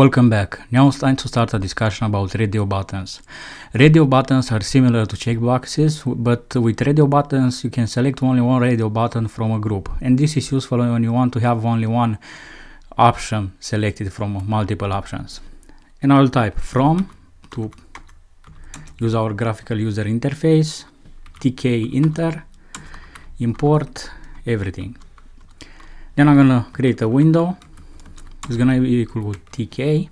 Welcome back. Now it's time to start a discussion about radio buttons. Radio buttons are similar to checkboxes, but with radio buttons you can select only one radio button from a group, and this is useful when you want to have only one option selected from multiple options. And I'll type from to use our graphical user interface, Tkinter, import everything. Then I'm gonna create a window. It's gonna be equal to tk.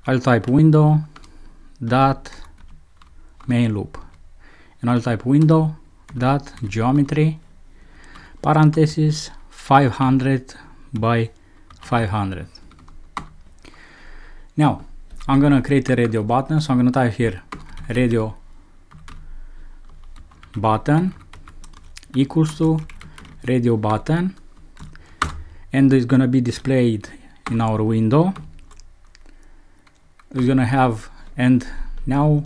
I'll type window dot main loop, and I'll type window dot geometry parenthesis 500 by 500. Now I'm gonna create a radio button, so I'm gonna type here radio button equals to radio button, and it's gonna be displayed in our window. It's gonna have, and now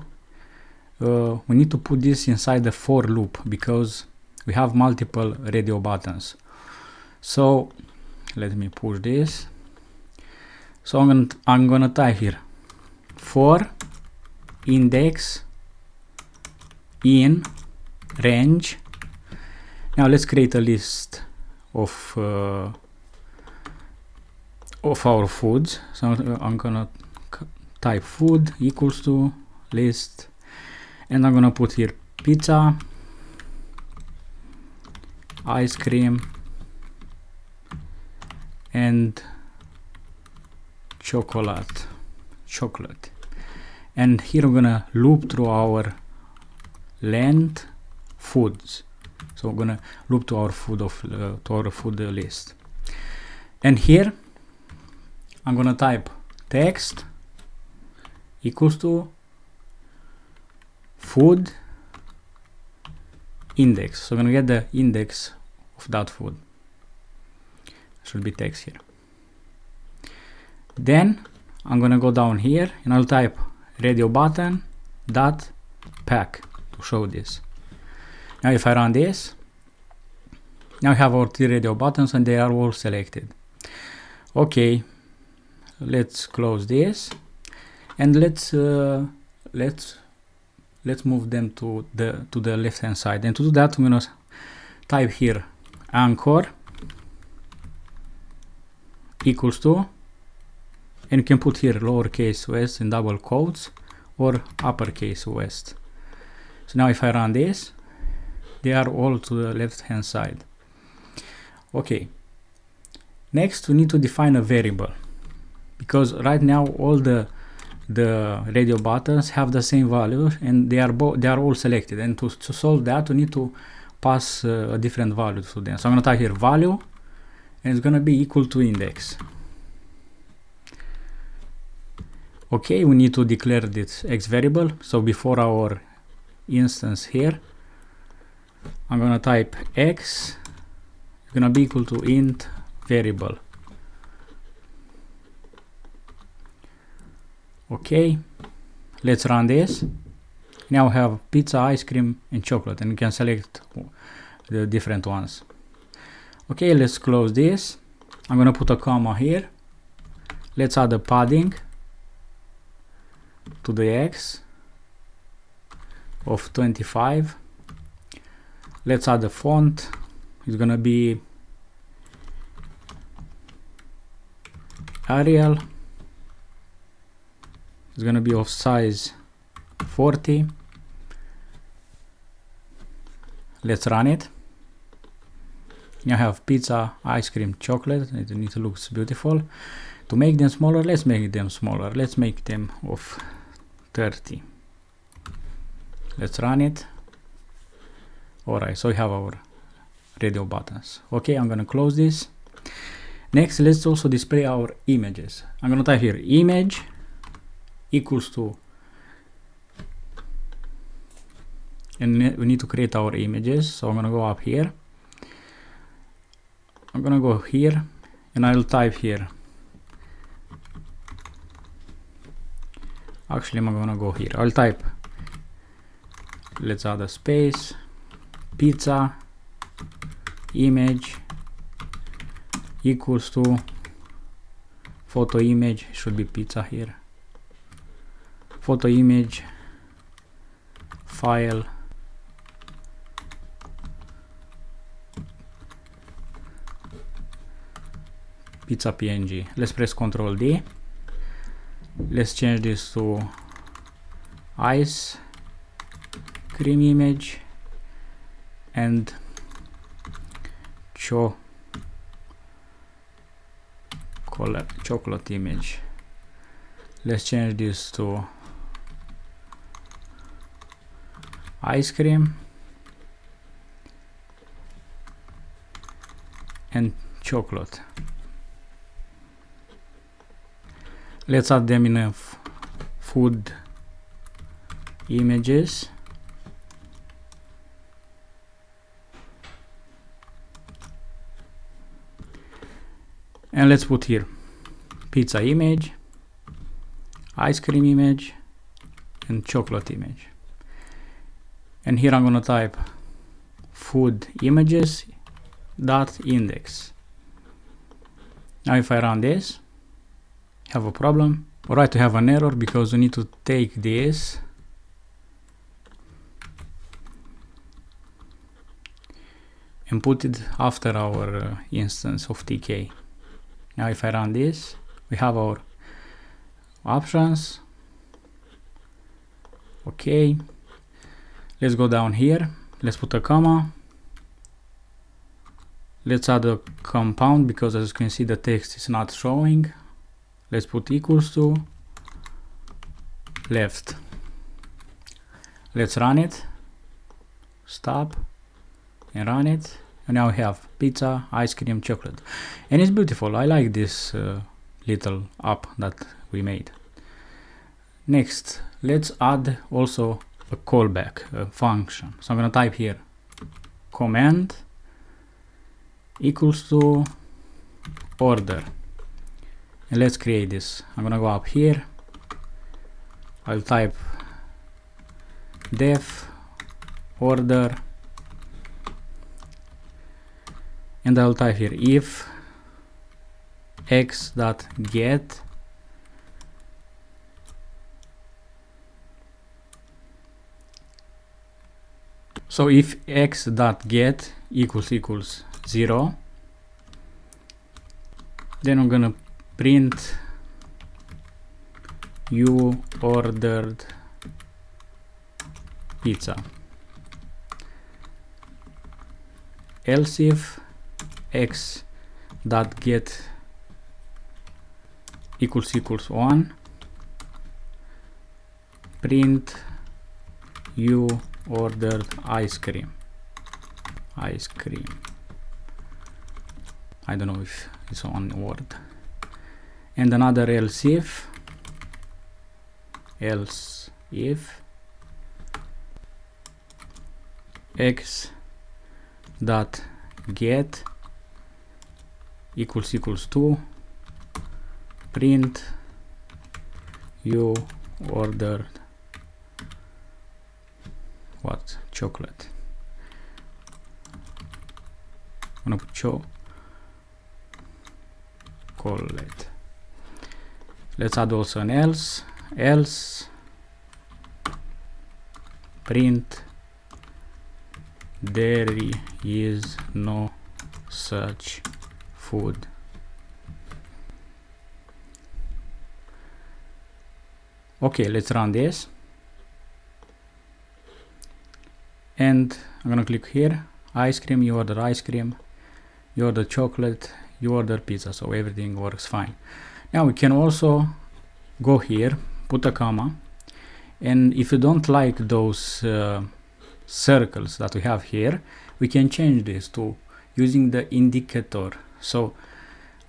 we need to put this inside the for loop because we have multiple radio buttons. So let me push this. So I'm gonna type here for index in range. Now let's create a list of our foods. So I'm gonna type food equals to list, and I'm gonna put here pizza, ice cream, and chocolate. And here I'm gonna loop through our length foods. So we're gonna loop to our food list, and here I'm gonna type text equals to food index. So I'm gonna get the index of that food. Should be text here. Then I'm gonna go down here and I'll type radio button dot pack to show this. Now if I run this, now I have our 3 radio buttons and they are all selected. Okay, let's close this, and let's move them to the left hand side. And to do that, I'm gonna type here anchor equals to, and you can put here lowercase west in double quotes or uppercase west. So now if I run this, they are all to the left hand side. Okay, next we need to define a variable, because right now all the radio buttons have the same value and they are all selected, and to solve that we need to pass a different value to them. So I'm gonna type here value, and it's gonna be equal to index. Okay, we need to declare this X variable. So before our instance here, I'm gonna type X is gonna be equal to int variable. Okay, let's run this. Now we have pizza, ice cream, and chocolate, and you can select the different ones. Okay, let's close this. I'm gonna put a comma here. Let's add a padding to the X of 25. Let's add a font. It's gonna be Arial. It's gonna be of size 40. Let's run it. Now I have pizza, ice cream, chocolate. It looks beautiful. To make them smaller, let's make them smaller. Let's make them of 30. Let's run it. Alright, so we have our radio buttons. Okay, I'm gonna close this. Next, let's also display our images. I'm gonna type here image equals to, and we need to create our images. So I'm gonna go up here. I'm gonna go here and I'll type here. Actually, I'm gonna go here. I'll type, let's add a space, pizza image equals to photo image, should be pizza here, photo image, file, pizza png. Let's press Ctrl D. Let's change this to ice cream image and chocolate image. Let's change this to ice cream and chocolate. Let's add them in a food images. And let's put here pizza image, ice cream image, and chocolate image. And here I'm gonna type food images dot index. Now if I run this, have a problem. Alright, we have an error because we need to take this and put it after our instance of TK. Now if I run this, we have our options. Okay, let's go down here, let's put a comma, let's add a compound because as you can see the text is not showing. Let's put equals to left. Let's run it, stop and run it, and now we have pizza, ice cream, chocolate, and it's beautiful. I like this little app that we made. Next, let's add also a callback, a function. So I'm gonna type here command equals to order, and let's create this. I'm gonna go up here, I'll type def order, and I'll type here if x.get so if x.get equals 0, then I'm gonna print you ordered pizza. Else if x.get equals 1, print you ordered ice cream. I don't know if it's one word. And another else if x dot get equals 2, print you ordered what? Chocolate. I'm gonna put chocolate. Let's add also an else print there is no such food. Okay, let's run this, and I'm gonna click here, ice cream, you order ice cream, you order chocolate, you order pizza, so everything works fine. Now we can also go here, put a comma, and if you don't like those circles that we have here, we can change this to using the indicator. So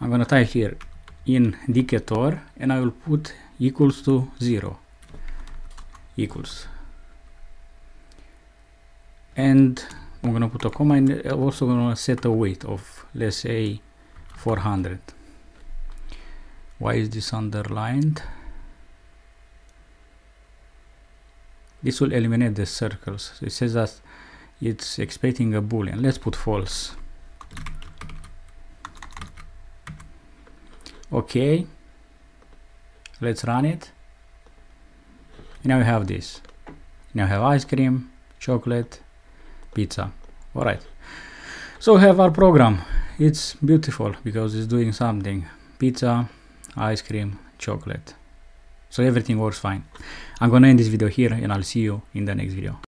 I'm gonna type here indicator, and I will put equals to 0 equals, and I'm gonna put a comma, and I'm also gonna set a weight of, let's say, 400. Why is this underlined? This will eliminate the circles. So it says that it's expecting a boolean. Let's put false. Okay, Let's run it. Now we have this. Now we have ice cream, chocolate, pizza. Alright. So we have our program. It's beautiful because it's doing something. Pizza, ice cream, chocolate. So everything works fine. I'm gonna end this video here and I'll see you in the next video.